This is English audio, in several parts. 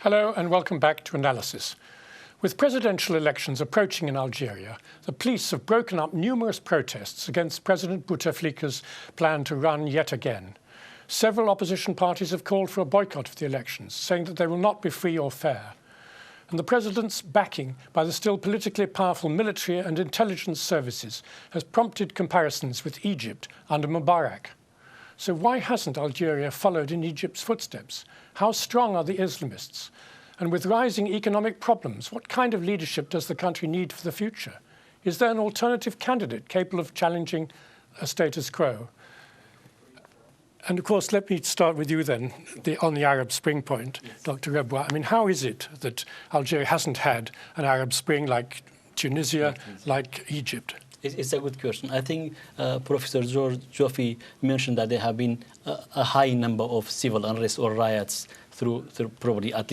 Hello and welcome back to Analysis. With presidential elections approaching in Algeria, the police have broken up numerous protests against President Bouteflika's plan to run yet again. Several opposition parties have called for a boycott of the elections, saying that they will not be free or fair. And the president's backing by the still politically powerful military and intelligence services has prompted comparisons with Egypt under Mubarak. So why hasn't Algeria followed in Egypt's footsteps? How strong are the Islamists? And with rising economic problems, what kind of leadership does the country need for the future? Is there an alternative candidate capable of challenging a status quo? And of course, let me start with you then, on the Arab Spring point, yes. Dr. Rebois. I mean, how is it that Algeria hasn't had an Arab Spring like Tunisia, like Egypt? It's a good question. I think Professor George Joffe mentioned that there have been a high number of civil unrest or riots through probably at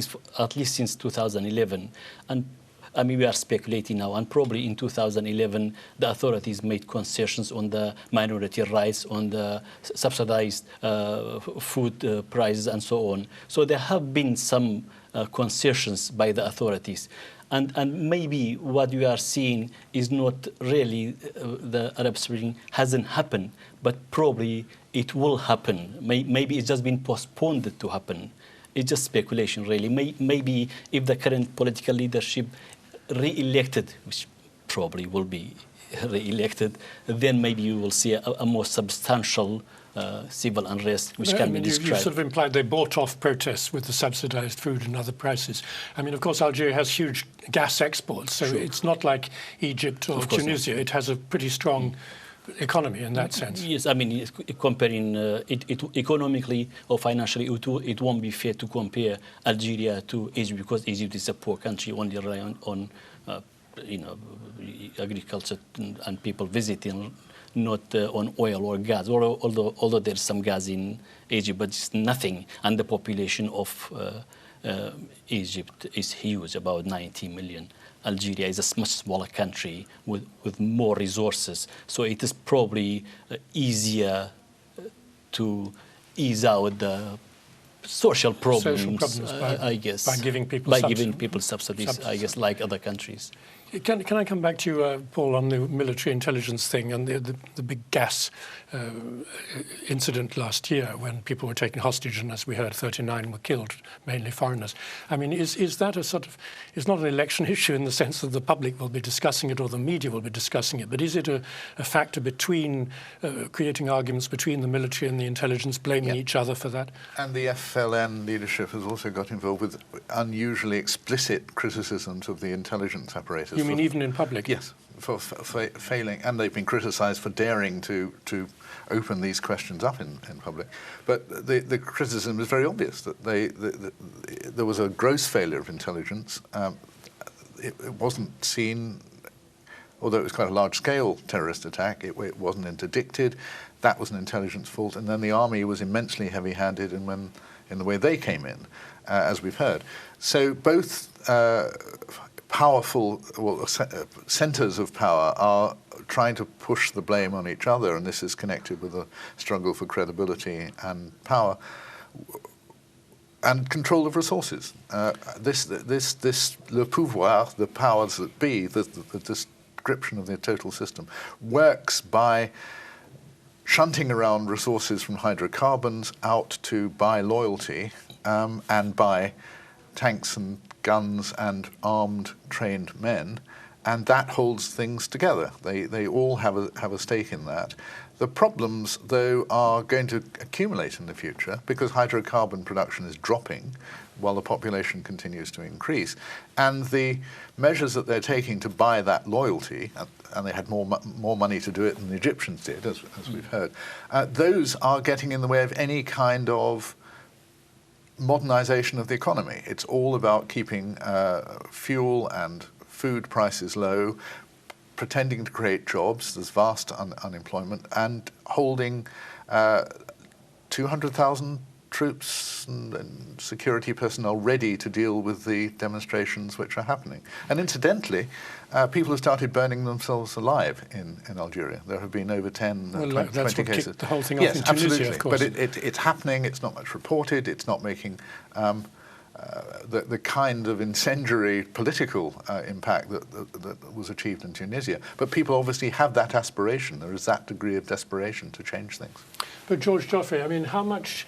least since 2011. And I mean, we are speculating now, and probably in 2011, the authorities made concessions on the minority rights, on the subsidized food prices, and so on. So there have been some concessions by the authorities. And maybe what we are seeing is not really the Arab Spring hasn't happened, but probably it will happen. Maybe it's just been postponed to happen. It's just speculation, really. Maybe if the current political leadership re-elected, which probably will be re-elected, then maybe you will see a more substantial civil unrest, which can be described. You sort of implied they bought off protests with the subsidized food and other prices. I mean, of course, Algeria has huge gas exports, so it's not like Egypt or Tunisia. It has a pretty strong economy in that sense. Yes, I mean, comparing it economically or financially, it won't be fair to compare Algeria to Egypt, because Egypt is a poor country, only relying on agriculture and people visiting, not on oil or gas, although there's some gas in Egypt, but it's nothing. And the population of Egypt is huge, about 90 million. Algeria is a much smaller country with more resources. So it is probably easier to ease out the social problems, I guess. By giving people subsidies, I guess, like other countries. Can I come back to you, Paul, on the military intelligence thing and the big gas incident last year when people were taken hostage, and as we heard, 39 were killed, mainly foreigners. I mean, is that a sort of, it's not an election issue in the sense that the public will be discussing it or the media will be discussing it, but is it a factor between, creating arguments between the military and the intelligence, blaming each other for that? And the FLN leadership has also got involved with unusually explicit criticisms of the intelligence apparatus. You mean even in public? Yes, for failing, and they've been criticised for daring to open these questions up in public. But the criticism is very obvious, that there was a gross failure of intelligence. It wasn't seen, although it was quite a large-scale terrorist attack, it wasn't interdicted. That was an intelligence fault. And then the army was immensely heavy-handed in the way they came in, as we've heard. So both powerful centres of power are trying to push the blame on each other, and this is connected with a struggle for credibility and power and control of resources. This le pouvoir, the powers that be, the description of the total system, works by shunting around resources from hydrocarbons out to buy loyalty and buy tanks and guns and armed, trained men, and that holds things together. They all have a stake in that. The problems, though, are going to accumulate in the future because hydrocarbon production is dropping while the population continues to increase. And the measures that they're taking to buy that loyalty, and they had more money to do it than the Egyptians did, as we've heard, those are getting in the way of any kind of modernization of the economy. It's all about keeping fuel and food prices low, pretending to create jobs, there's vast unemployment, and holding 200,000 troops and security personnel ready to deal with the demonstrations which are happening. And incidentally, people have started burning themselves alive in Algeria. There have been over 10, 20 that's what cases. Kicked the whole thing off in Tunisia, absolutely. of course. But it's happening, it's not much reported, it's not making the kind of incendiary political impact that was achieved in Tunisia. But people obviously have that aspiration. There is that degree of desperation to change things. But George Joffrey, I mean, how much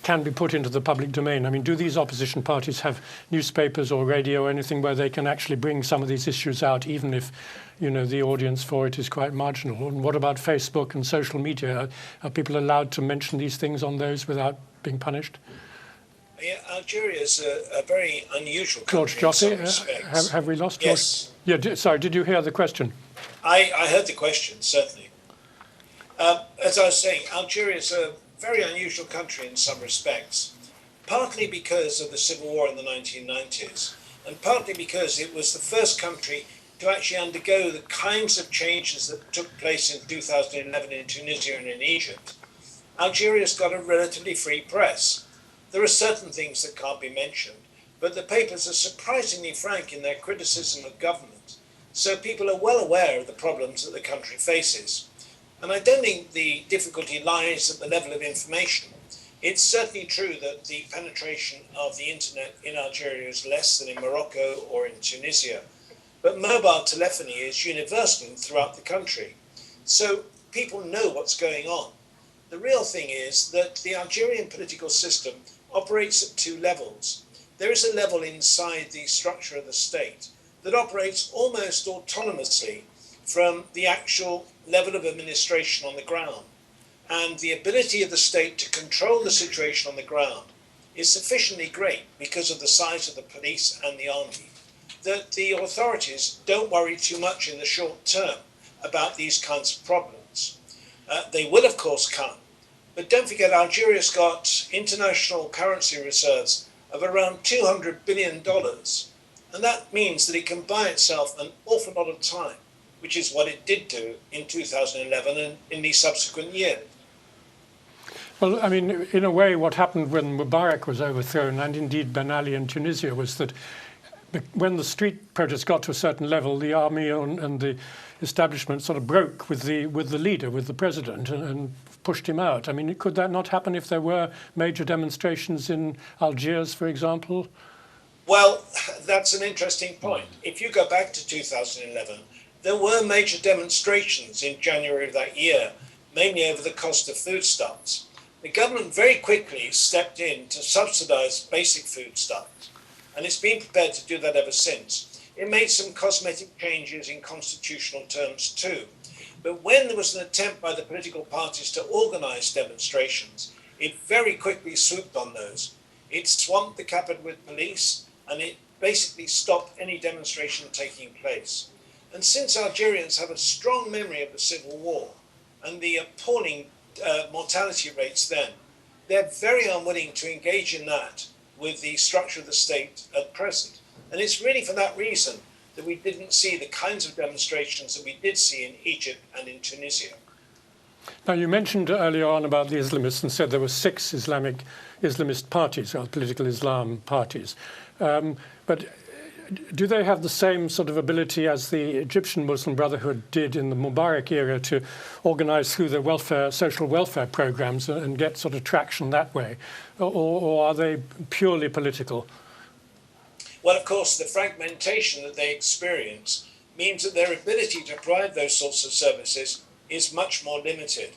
can be put into the public domain? I mean, do these opposition parties have newspapers or radio or anything where they can actually bring some of these issues out, even if, you know, the audience for it is quite marginal? And what about Facebook and social media? Are people allowed to mention these things on those without being punished? Yeah, Algeria is a very unusual George country. Joffrey, have we lost George? Yes. Yeah, sorry, did you hear the question? I heard the question, certainly. As I was saying, Algeria is a very unusual country in some respects, partly because of the civil war in the 1990s, and partly because it was the first country to actually undergo the kinds of changes that took place in 2011 in Tunisia and in Egypt. Algeria's got a relatively free press. There are certain things that can't be mentioned, but the papers are surprisingly frank in their criticism of government. So people are well aware of the problems that the country faces. And I don't think the difficulty lies at the level of information. It's certainly true that the penetration of the internet in Algeria is less than in Morocco or in Tunisia, but mobile telephony is universal throughout the country. So people know what's going on. The real thing is that the Algerian political system operates at two levels. There is a level inside the structure of the state that operates almost autonomously from the actual level of administration on the ground. And the ability of the state to control the situation on the ground is sufficiently great because of the size of the police and the army that the authorities don't worry too much in the short term about these kinds of problems. They will, of course, come. But don't forget, Algeria's got international currency reserves of around $200 billion. And that means that it can buy itself an awful lot of time, which is what it did do in 2011 and in the subsequent year. Well, I mean, in a way, what happened when Mubarak was overthrown, and indeed Ben Ali in Tunisia, was that when the street protests got to a certain level, the army and the establishment sort of broke with the leader, with the president, and pushed him out. I mean, could that not happen if there were major demonstrations in Algiers, for example? Well, that's an interesting point. If you go back to 2011, there were major demonstrations in January of that year, mainly over the cost of foodstuffs. The government very quickly stepped in to subsidize basic foodstuffs, and it's been prepared to do that ever since. It made some cosmetic changes in constitutional terms too. But when there was an attempt by the political parties to organize demonstrations, it very quickly swooped on those. It swamped the capital with police, and it basically stopped any demonstration taking place. And since Algerians have a strong memory of the civil war and the appalling mortality rates then, they're very unwilling to engage in that with the structure of the state at present. And it's really for that reason that we didn't see the kinds of demonstrations that we did see in Egypt and in Tunisia. Now, you mentioned earlier on about the Islamists and said there were 6 Islamist parties, or political Islam parties. But do they have the same sort of ability as the Egyptian Muslim Brotherhood did in the Mubarak era to organize through their social welfare programs and get sort of traction that way? Or are they purely political? Well, of course, the fragmentation that they experience means that their ability to provide those sorts of services is much more limited.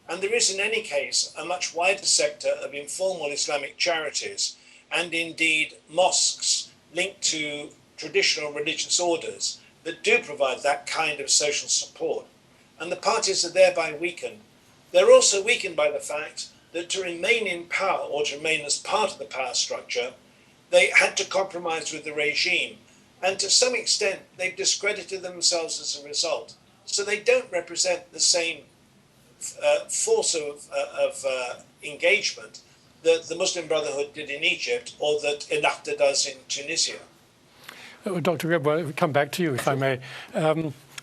And there is, in any case, a much wider sector of informal Islamic charities and indeed mosques linked to traditional religious orders that do provide that kind of social support. And the parties are thereby weakened. They're also weakened by the fact that to remain in power, or to remain as part of the power structure, they had to compromise with the regime. And to some extent, they've discredited themselves as a result. So they don't represent the same force of engagement that the Muslim Brotherhood did in Egypt or that Ennahda does in Tunisia. Dr. Reb, we'll come back to you, if I may.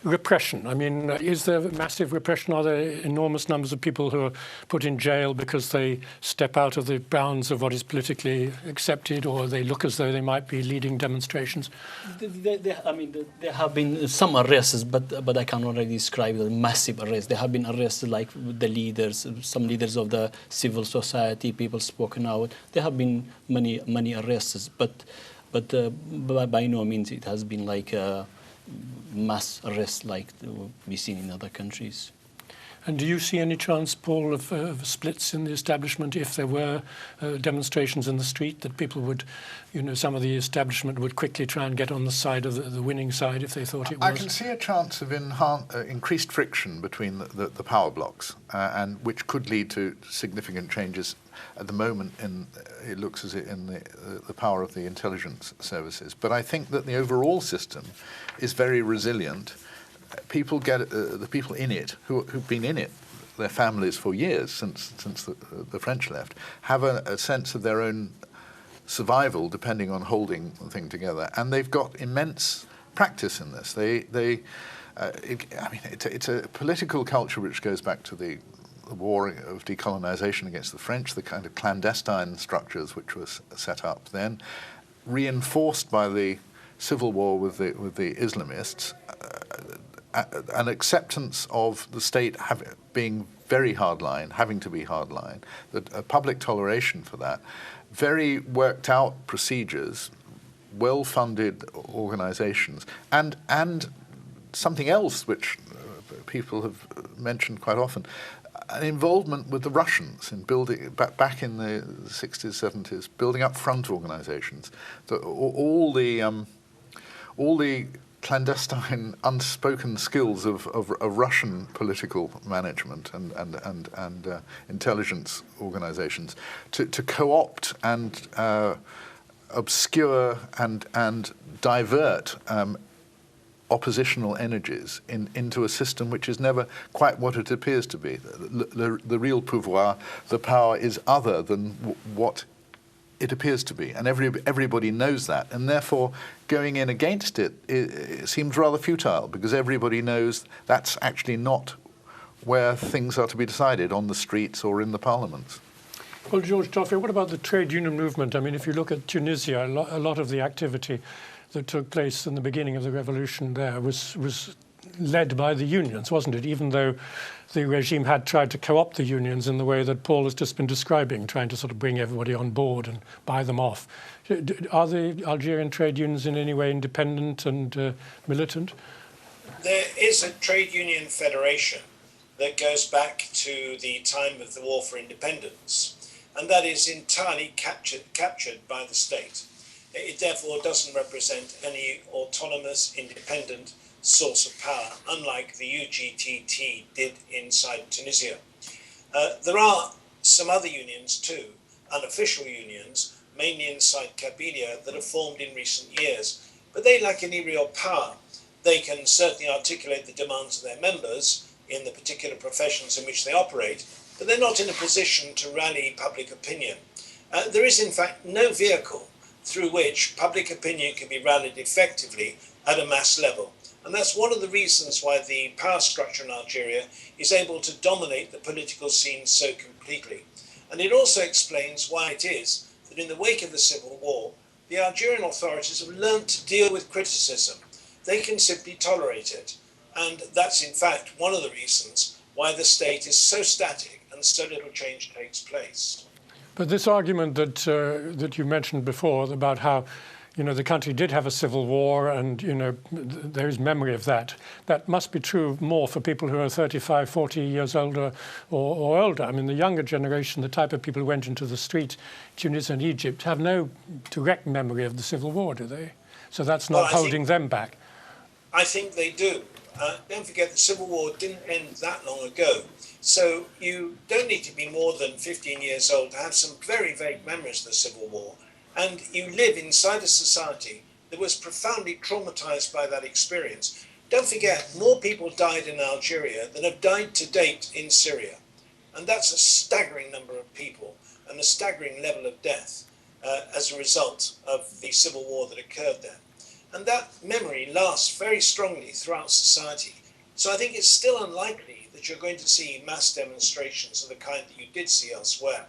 repression? I mean, is there massive repression? Are there enormous numbers of people who are put in jail because they step out of the bounds of what is politically accepted, or they look as though they might be leading demonstrations? There have been some arrests, but I can already describe the massive arrests. There have been arrests like the leaders, some leaders of the civil society, people spoken out. There have been many arrests, but by no means it has been like mass arrests like we seen in other countries. And do you see any chance, Paul, of splits in the establishment if there were demonstrations in the street, that people would, some of the establishment would quickly try and get on the side of the winning side if they thought it was? I can see a chance of increased friction between the power blocks, and which could lead to significant changes. At the moment, it looks as if in the power of the intelligence services. But I think that the overall system is very resilient. People get the people in it who've been in it, their families for years since the French left, have a sense of their own survival depending on holding the thing together, and they've got immense practice in this. It's a political culture which goes back to the war of decolonization against the French, the kind of clandestine structures which were set up then, reinforced by the civil war with the Islamists, an acceptance of the state being very hardline, having to be hardline, a public toleration for that, very worked out procedures, well-funded organizations, and something else which people have mentioned quite often, an involvement with the Russians in building, back in the 60s, 70s, building up front organizations. All the clandestine, unspoken skills of Russian political management and intelligence organizations to co-opt and obscure and divert oppositional energies into a system which is never quite what it appears to be. The real pouvoir, the power, is other than what it appears to be, and everybody knows that, and therefore going in against it seems rather futile, because everybody knows that's actually not where things are to be decided, on the streets or in the parliaments. Well, George Toffey, what about the trade union movement? I mean, if you look at Tunisia, a lot of the activity that took place in the beginning of the revolution there was led by the unions, wasn't it? Even though the regime had tried to co-opt the unions in the way that Paul has just been describing, trying to sort of bring everybody on board and buy them off. Are the Algerian trade unions in any way independent and militant? There is a trade union federation that goes back to the time of the War for Independence, and that is entirely captured by the state. It therefore doesn't represent any autonomous, independent source of power, unlike the UGTT did inside Tunisia. There are some other unions too, unofficial unions, mainly inside Kabylia, that have formed in recent years, but they lack any real power. They can certainly articulate the demands of their members in the particular professions in which they operate, but they're not in a position to rally public opinion. There is in fact no vehicle through which public opinion can be rallied effectively at a mass level. And that's one of the reasons why the power structure in Algeria is able to dominate the political scene so completely. And it also explains why it is that in the wake of the civil war, the Algerian authorities have learned to deal with criticism. They can simply tolerate it. And that's in fact one of the reasons why the state is so static and so little change takes place. But this argument that you mentioned before about how, the country did have a civil war and, there is memory of that. That must be true more for people who are 35, 40 years older or older. I mean, the younger generation, the type of people who went into the street, Tunisia and Egypt, have no direct memory of the civil war, do they? So that's not holding them back. I think they do. Don't forget the civil war didn't end that long ago. So you don't need to be more than 15 years old to have some very vague memories of the civil war. And you live inside a society that was profoundly traumatized by that experience. Don't forget, more people died in Algeria than have died to date in Syria. And that's a staggering number of people and a staggering level of death as a result of the civil war that occurred there. And that memory lasts very strongly throughout society. So I think it's still unlikely that you're going to see mass demonstrations of the kind that you did see elsewhere.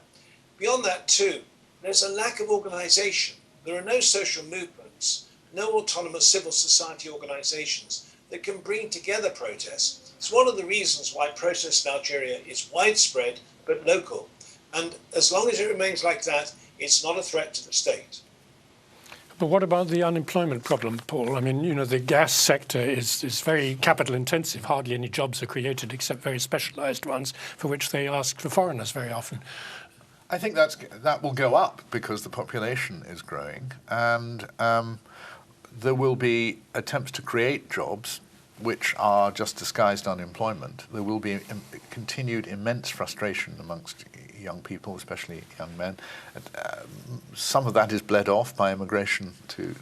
Beyond that, too, there's a lack of organization. There are no social movements, no autonomous civil society organizations that can bring together protests. It's one of the reasons why protest in Algeria is widespread but local. And as long as it remains like that, it's not a threat to the state. But what about the unemployment problem, Paul? I mean, you know, the gas sector is very capital intensive. Hardly any jobs are created except very specialized ones for which they ask for foreigners very often. I think that will go up because the population is growing, and there will be attempts to create jobs which are just disguised unemployment. There will be continued immense frustration amongst young people, especially young men. Some of that is bled off by immigration to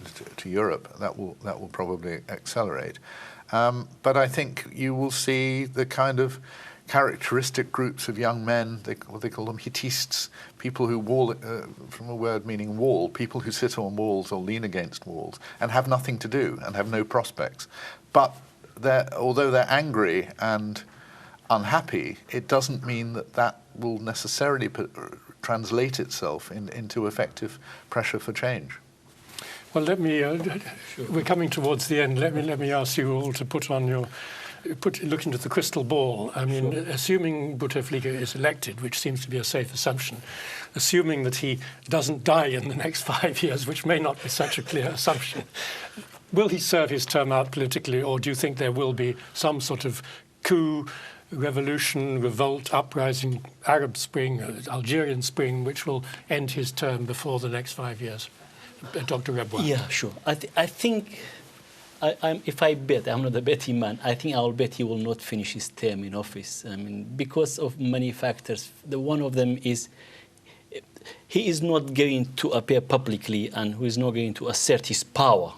Europe. That will probably accelerate. But I think you will see the kind of characteristic groups of young men, what they call them hittistes, people who wall, from a word meaning wall, people who sit on walls or lean against walls and have nothing to do and have no prospects. But although they're angry and unhappy, it doesn't mean that will necessarily translate itself into effective pressure for change. Well, let me. We're coming towards the end. Let me ask you all to look into the crystal ball. I mean, sure. Assuming Bouteflika is elected, which seems to be a safe assumption, assuming that he doesn't die in the next 5 years, which may not be such a clear assumption, will he serve his term out politically, or do you think there will be some sort of coup, revolution, revolt, uprising, Arab Spring, Algerian Spring, which will end his term before the next 5 years? Dr. Rebois. Yeah, sure. I think, if I bet, I'm not a betting man, I think I'll bet he will not finish his term in office. I mean, because of many factors. One of them is he is not going to appear publicly and he is not going to assert his power.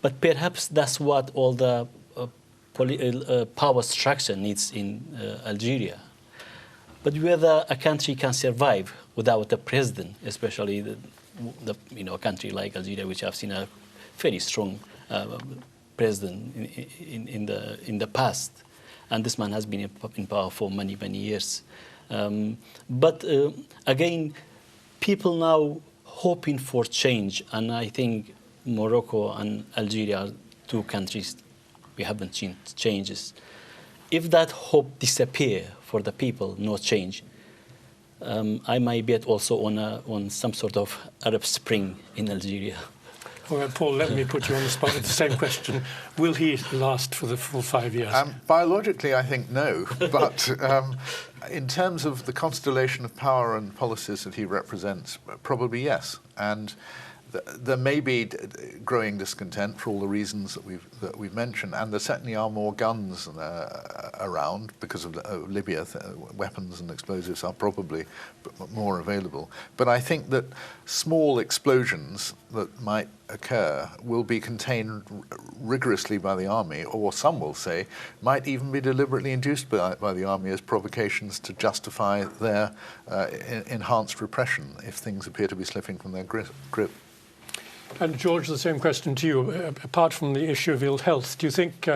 But perhaps that's what all the power structure needs in Algeria. But whether a country can survive without a president, especially a country like Algeria, which have seen a very strong president in the past, and this man has been in power for many years. But again, people now hoping for change, and I think Morocco and Algeria are two countries we haven't seen changes. If that hope disappear for the people, no change, I might bet also on some sort of Arab Spring in Algeria. All right, Paul, let me put you on the spot with the same question. Will he last for the full 5 years? Biologically, I think no. But in terms of the constellation of power and policies that he represents, probably yes. And there may be growing discontent for all the reasons that we've mentioned, and there certainly are more guns around because of Libya. Weapons and explosives are probably more available. But I think that small explosions that might occur will be contained rigorously by the army, or some will say might even be deliberately induced by the army as provocations to justify their enhanced repression if things appear to be slipping from their grip. And George, the same question to you. Apart from the issue of ill health, do you think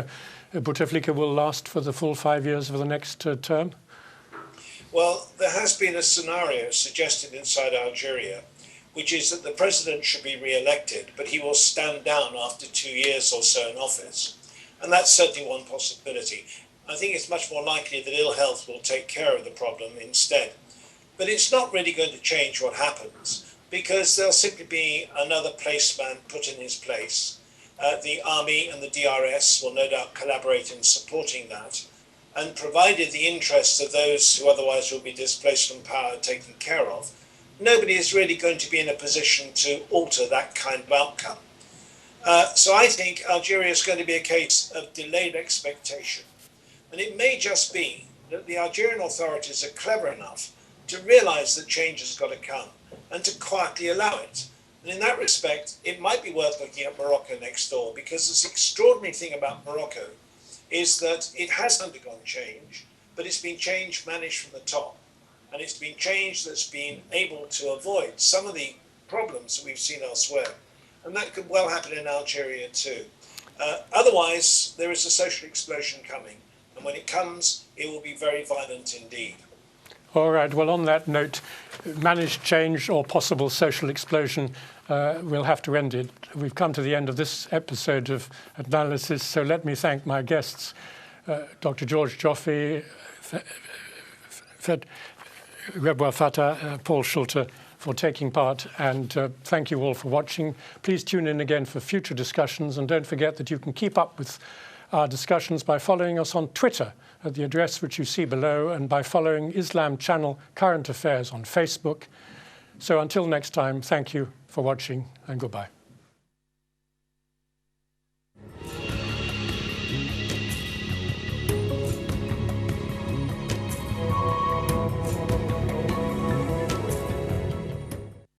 Bouteflika will last for the full 5 years of the next term? Well, there has been a scenario suggested inside Algeria, which is that the president should be re-elected, but he will stand down after 2 years or so in office. And that's certainly one possibility. I think it's much more likely that ill health will take care of the problem instead. But it's not really going to change what happens, because there'll simply be another placeman put in his place. The army and the DRS will no doubt collaborate in supporting that. And provided the interests of those who otherwise will be displaced from power are taken care of, nobody is really going to be in a position to alter that kind of outcome. So I think Algeria is going to be a case of delayed expectation. And it may just be that the Algerian authorities are clever enough to realize that change has got to come and to quietly allow it. And in that respect, it might be worth looking at Morocco next door, because this extraordinary thing about Morocco is that it has undergone change, but it's been change managed from the top. And it's been change that's been able to avoid some of the problems that we've seen elsewhere. And that could well happen in Algeria too. Otherwise, there is a social explosion coming. And when it comes, it will be very violent indeed. All right. Well, on that note, managed change or possible social explosion, we'll have to end it. We've come to the end of this episode of Analysis. So let me thank my guests, Dr. George Joffe, Rebwa Fatah, Paul Schulte, for taking part, and thank you all for watching. Please tune in again for future discussions, and don't forget that you can keep up with our discussions by following us on Twitter at the address which you see below, and by following Islam Channel Current Affairs on Facebook. So until next time, thank you for watching, and goodbye.